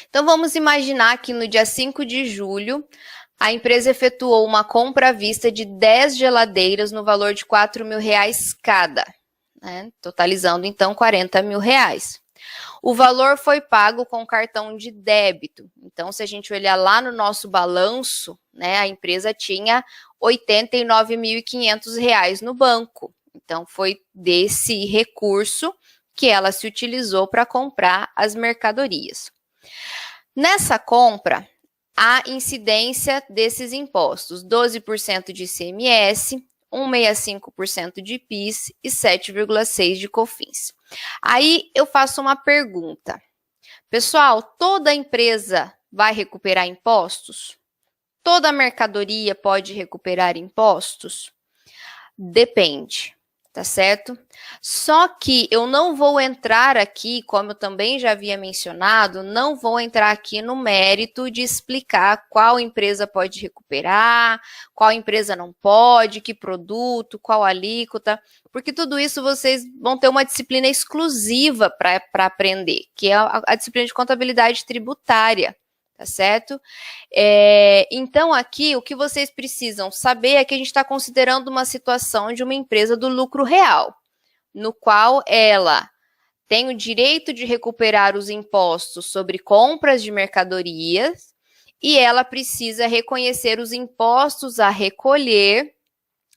Então, vamos imaginar que no dia 5 de julho, a empresa efetuou uma compra à vista de 10 geladeiras no valor de R$ 4.000 cada, né? Totalizando, então, R$ 40.000. O valor foi pago com cartão de débito. Então, se a gente olhar lá no nosso balanço, né, a empresa tinha R$ 89.500 no banco. Então, foi desse recurso que ela se utilizou para comprar as mercadorias. Nessa compra, a incidência desses impostos: 12% de ICMS, 1,65% de PIS e 7,6% de COFINS. Aí eu faço uma pergunta. Pessoal, toda empresa vai recuperar impostos? Toda mercadoria pode recuperar impostos? Depende, tá certo? Só que eu não vou entrar aqui, como eu também já havia mencionado, não vou entrar aqui no mérito de explicar qual empresa pode recuperar, qual empresa não pode, que produto, qual alíquota, porque tudo isso vocês vão ter uma disciplina exclusiva para aprender, que é a disciplina de contabilidade tributária. Tá certo? Então, aqui, o que vocês precisam saber é que a gente está considerando uma situação de uma empresa do lucro real, no qual ela tem o direito de recuperar os impostos sobre compras de mercadorias e ela precisa reconhecer os impostos a recolher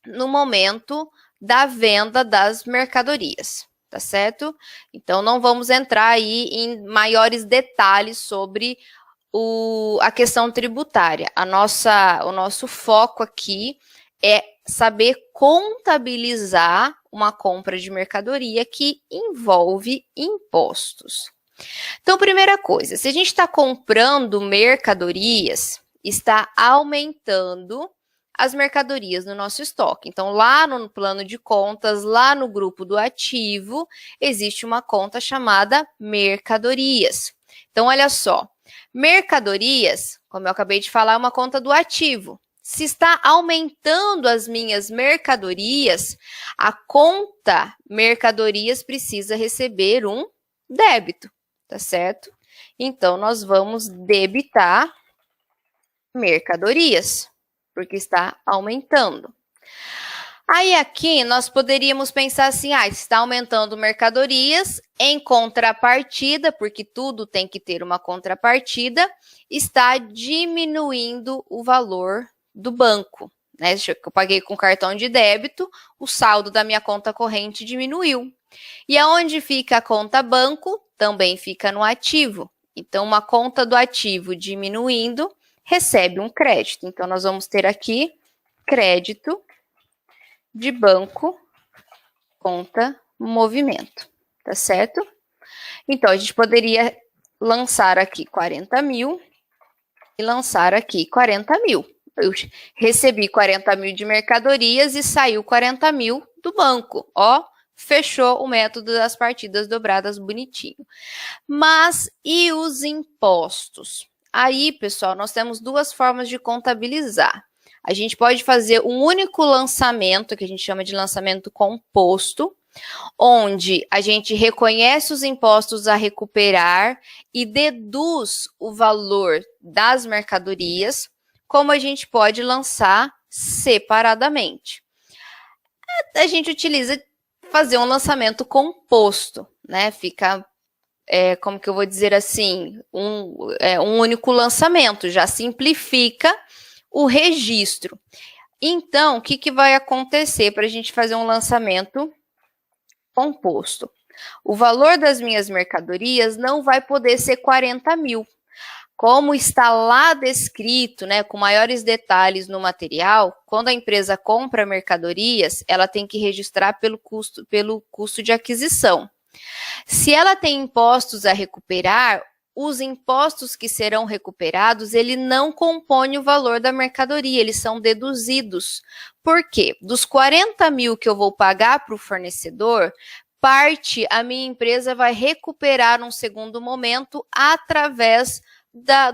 no momento da venda das mercadorias. Tá certo? Então, não vamos entrar aí em maiores detalhes sobre a questão tributária. O nosso foco aqui é saber contabilizar uma compra de mercadoria que envolve impostos. Então, primeira coisa, se a gente está comprando mercadorias, está aumentando as mercadorias no nosso estoque. Então, lá no plano de contas, lá no grupo do ativo, existe uma conta chamada mercadorias. Então, olha só. Mercadorias, como eu acabei de falar, é uma conta do ativo. Se está aumentando as minhas mercadorias, a conta mercadorias precisa receber um débito, tá certo? Então, nós vamos debitar mercadorias, porque está aumentando. Aí aqui nós poderíamos pensar assim, está aumentando mercadorias, em contrapartida, porque tudo tem que ter uma contrapartida, está diminuindo o valor do banco, né? Eu paguei com cartão de débito, o saldo da minha conta corrente diminuiu. E aonde fica a conta banco, também fica no ativo. Então, uma conta do ativo diminuindo, recebe um crédito. Então, nós vamos ter aqui crédito de banco, conta, movimento, tá certo? Então, a gente poderia lançar aqui 40.000 e lançar aqui 40.000. Eu recebi 40.000 de mercadorias e saiu 40.000 do banco, ó, fechou o método das partidas dobradas bonitinho. Mas e os impostos? Aí, pessoal, nós temos duas formas de contabilizar. A gente pode fazer um único lançamento, que a gente chama de lançamento composto, onde a gente reconhece os impostos a recuperar e deduz o valor das mercadorias, como a gente pode lançar separadamente. A gente utiliza fazer um lançamento composto, né? Fica, como que eu vou dizer assim, um único lançamento, já simplifica o registro. Então, o que vai acontecer para a gente fazer um lançamento composto? O valor das minhas mercadorias não vai poder ser 40.000. Como está lá descrito, né, com maiores detalhes no material, quando a empresa compra mercadorias, ela tem que registrar pelo custo de aquisição. Se ela tem impostos a recuperar, os impostos que serão recuperados, ele não compõe o valor da mercadoria, eles são deduzidos. Por quê? Dos 40.000 que eu vou pagar para o fornecedor, parte a minha empresa vai recuperar num segundo momento através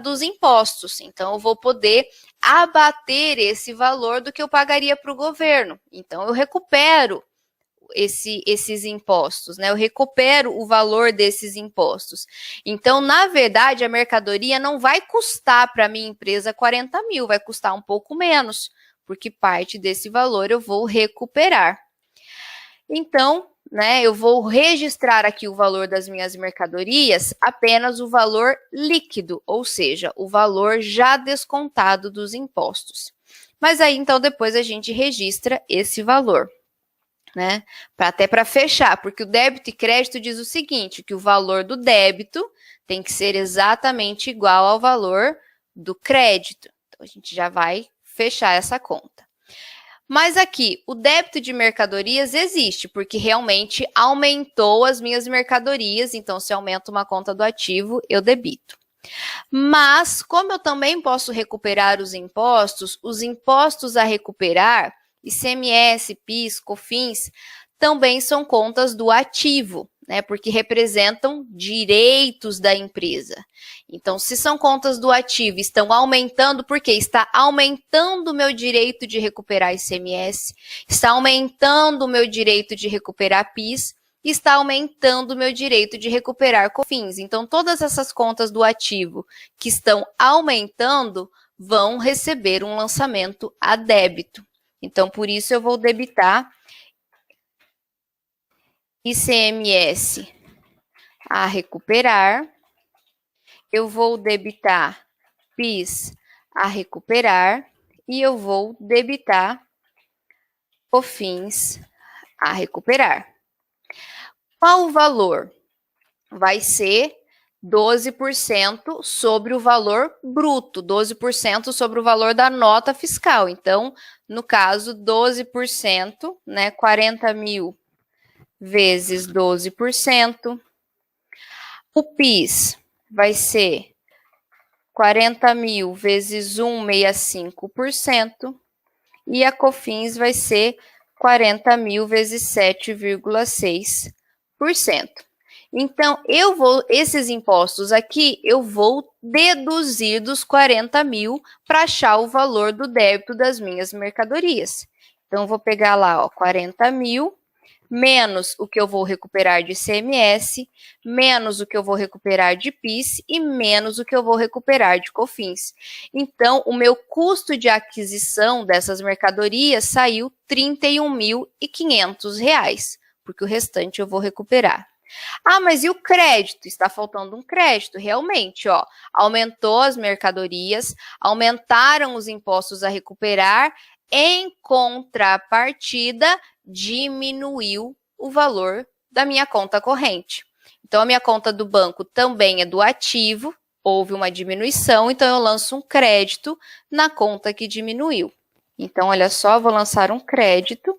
dos impostos. Então, eu vou poder abater esse valor do que eu pagaria para o governo. Então, eu recupero esses impostos, né? Eu recupero o valor desses impostos. Então, na verdade, a mercadoria não vai custar para a minha empresa 40 mil, vai custar um pouco menos, porque parte desse valor eu vou recuperar. Então, né, eu vou registrar aqui o valor das minhas mercadorias, apenas o valor líquido, ou seja, o valor já descontado dos impostos. Mas aí, então, depois a gente registra esse valor, né? Até para fechar, porque o débito e crédito diz o seguinte, que o valor do débito tem que ser exatamente igual ao valor do crédito. Então, a gente já vai fechar essa conta. Mas aqui, o débito de mercadorias existe, porque realmente aumentou as minhas mercadorias, então se aumenta uma conta do ativo, eu debito. Mas, como eu também posso recuperar os impostos a recuperar, ICMS, PIS, COFINS, também são contas do ativo, né? Porque representam direitos da empresa. Então, se são contas do ativo, estão aumentando, porque está aumentando o meu direito de recuperar ICMS, está aumentando o meu direito de recuperar PIS, está aumentando o meu direito de recuperar COFINS. Então, todas essas contas do ativo que estão aumentando vão receber um lançamento a débito. Então, por isso eu vou debitar ICMS a recuperar, eu vou debitar PIS a recuperar e eu vou debitar COFINS a recuperar. Qual o valor? Vai ser 12% sobre o valor bruto, 12% sobre o valor da nota fiscal. Então, no caso, 12%, né, 40 mil vezes 12%. O PIS vai ser 40 mil vezes 1,65%. E a COFINS vai ser 40 mil vezes 7,6%. Então, esses impostos aqui, eu vou deduzir dos 40 mil para achar o valor do débito das minhas mercadorias. Então, eu vou pegar lá, ó, 40 mil, menos o que eu vou recuperar de ICMS, menos o que eu vou recuperar de PIS e menos o que eu vou recuperar de COFINS. Então, o meu custo de aquisição dessas mercadorias saiu R$ 31.500, porque o restante eu vou recuperar. Ah, mas e o crédito? Está faltando um crédito, realmente, ó. Aumentou as mercadorias, aumentaram os impostos a recuperar, em contrapartida, diminuiu o valor da minha conta corrente. Então, a minha conta do banco também é do ativo, houve uma diminuição, então eu lanço um crédito na conta que diminuiu. Então, olha só, vou lançar um crédito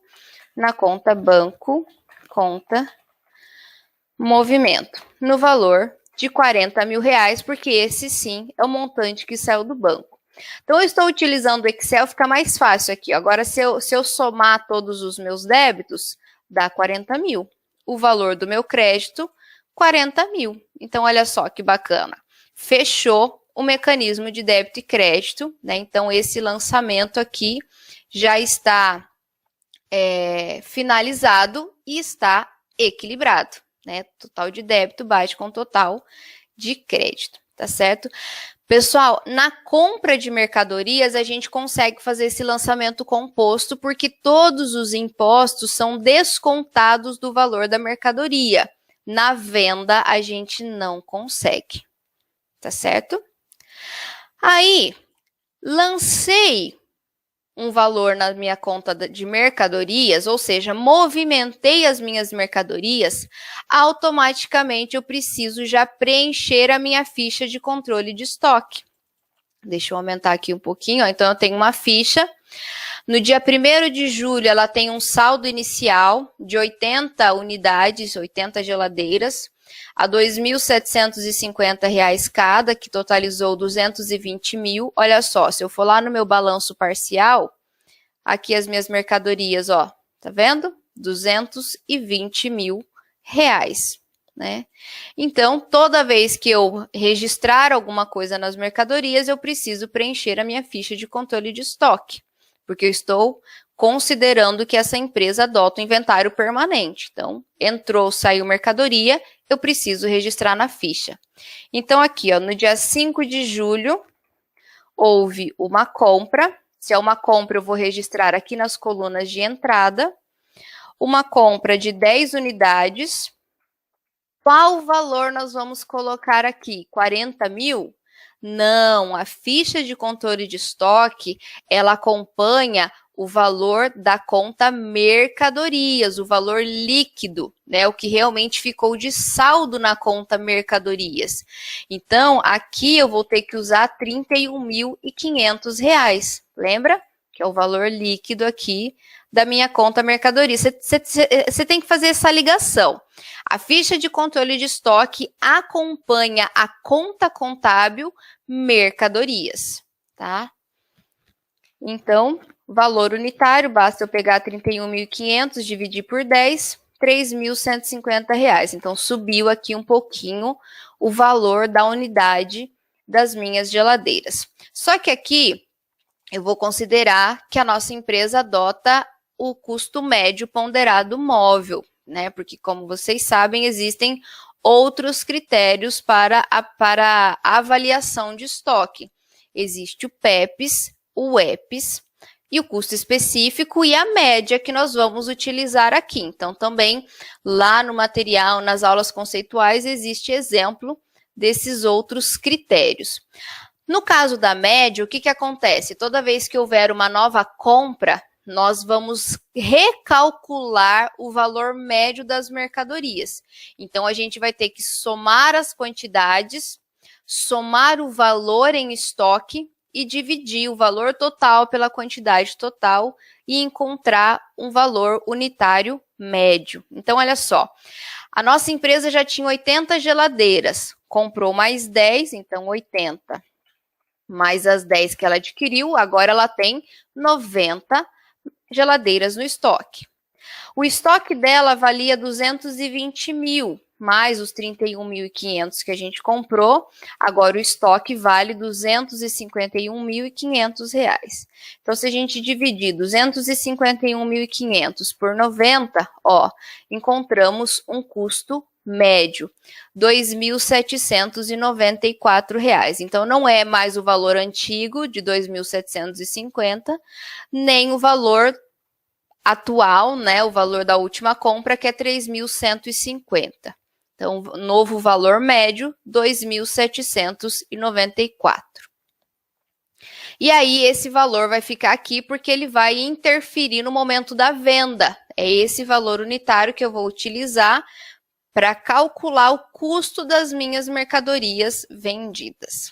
na conta banco, conta movimento, no valor de 40 mil reais, porque esse sim é o montante que saiu do banco. Então, eu estou utilizando o Excel, fica mais fácil aqui. Agora, se eu somar todos os meus débitos, dá 40 mil. O valor do meu crédito, 40 mil. Então, olha só que bacana. Fechou o mecanismo de débito e crédito, né? Então, esse lançamento aqui já está finalizado e está equilibrado, né? Total de débito bate com total de crédito, tá certo? Pessoal, na compra de mercadorias, a gente consegue fazer esse lançamento composto porque todos os impostos são descontados do valor da mercadoria. Na venda, a gente não consegue, tá certo? Aí, lancei um valor na minha conta de mercadorias, ou seja, movimentei as minhas mercadorias, automaticamente eu preciso já preencher a minha ficha de controle de estoque. Deixa eu aumentar aqui um pouquinho, ó. Então eu tenho uma ficha. No dia 1º de julho, ela tem um saldo inicial de 80 unidades, 80 geladeiras, a R$ 2.750 cada, que totalizou 220 mil. Olha só, se eu for lá no meu balanço parcial, aqui as minhas mercadorias, ó, tá vendo? 220 mil reais, né? Então, toda vez que eu registrar alguma coisa nas mercadorias, eu preciso preencher a minha ficha de controle de estoque. porque eu estou considerando que essa empresa adota o inventário permanente. Então, entrou, saiu mercadoria, eu preciso registrar na ficha. Então, aqui, ó, no dia 5 de julho, houve uma compra. Se é uma compra, eu vou registrar aqui nas colunas de entrada. Uma compra de 10 unidades. Qual valor nós vamos colocar aqui? 40 mil? Não, a ficha de controle de estoque, ela acompanha o valor da conta mercadorias, o valor líquido, né? O que realmente ficou de saldo na conta mercadorias. Então, aqui eu vou ter que usar R$ 31.500, lembra? Que é o valor líquido aqui da minha conta mercadoria. Você tem que fazer essa ligação. A ficha de controle de estoque acompanha a conta contábil mercadorias, tá? Então, valor unitário, basta eu pegar 31.500, dividir por 10, R$ 3.150. Então, subiu aqui um pouquinho o valor da unidade das minhas geladeiras. Só que aqui eu vou considerar que a nossa empresa adota o custo médio ponderado móvel, né? Porque, como vocês sabem, existem outros critérios para a avaliação de estoque. Existe o PEPs, o EPs e o custo específico e a média que nós vamos utilizar aqui. Então, também lá no material, nas aulas conceituais, existe exemplo desses outros critérios. No caso da média, o que acontece? Toda vez que houver uma nova compra, nós vamos recalcular o valor médio das mercadorias. Então, a gente vai ter que somar as quantidades, somar o valor em estoque e dividir o valor total pela quantidade total e encontrar um valor unitário médio. Então, olha só, a nossa empresa já tinha 80 geladeiras, comprou mais 10, então 80. Mais as 10 que ela adquiriu, agora ela tem 90 geladeiras no estoque. O estoque dela valia 220 mil, mais os 31.500 que a gente comprou, agora o estoque vale R$ 251.500. Então, se a gente dividir 251.500 por 90, ó, encontramos um custo médio, R$ 2.794. Então, não é mais o valor antigo de 2.750, nem o valor atual, né, o valor da última compra, que é 3.150. Então, novo valor médio, 2.794. E aí, esse valor vai ficar aqui porque ele vai interferir no momento da venda. É esse valor unitário que eu vou utilizar para calcular o custo das minhas mercadorias vendidas.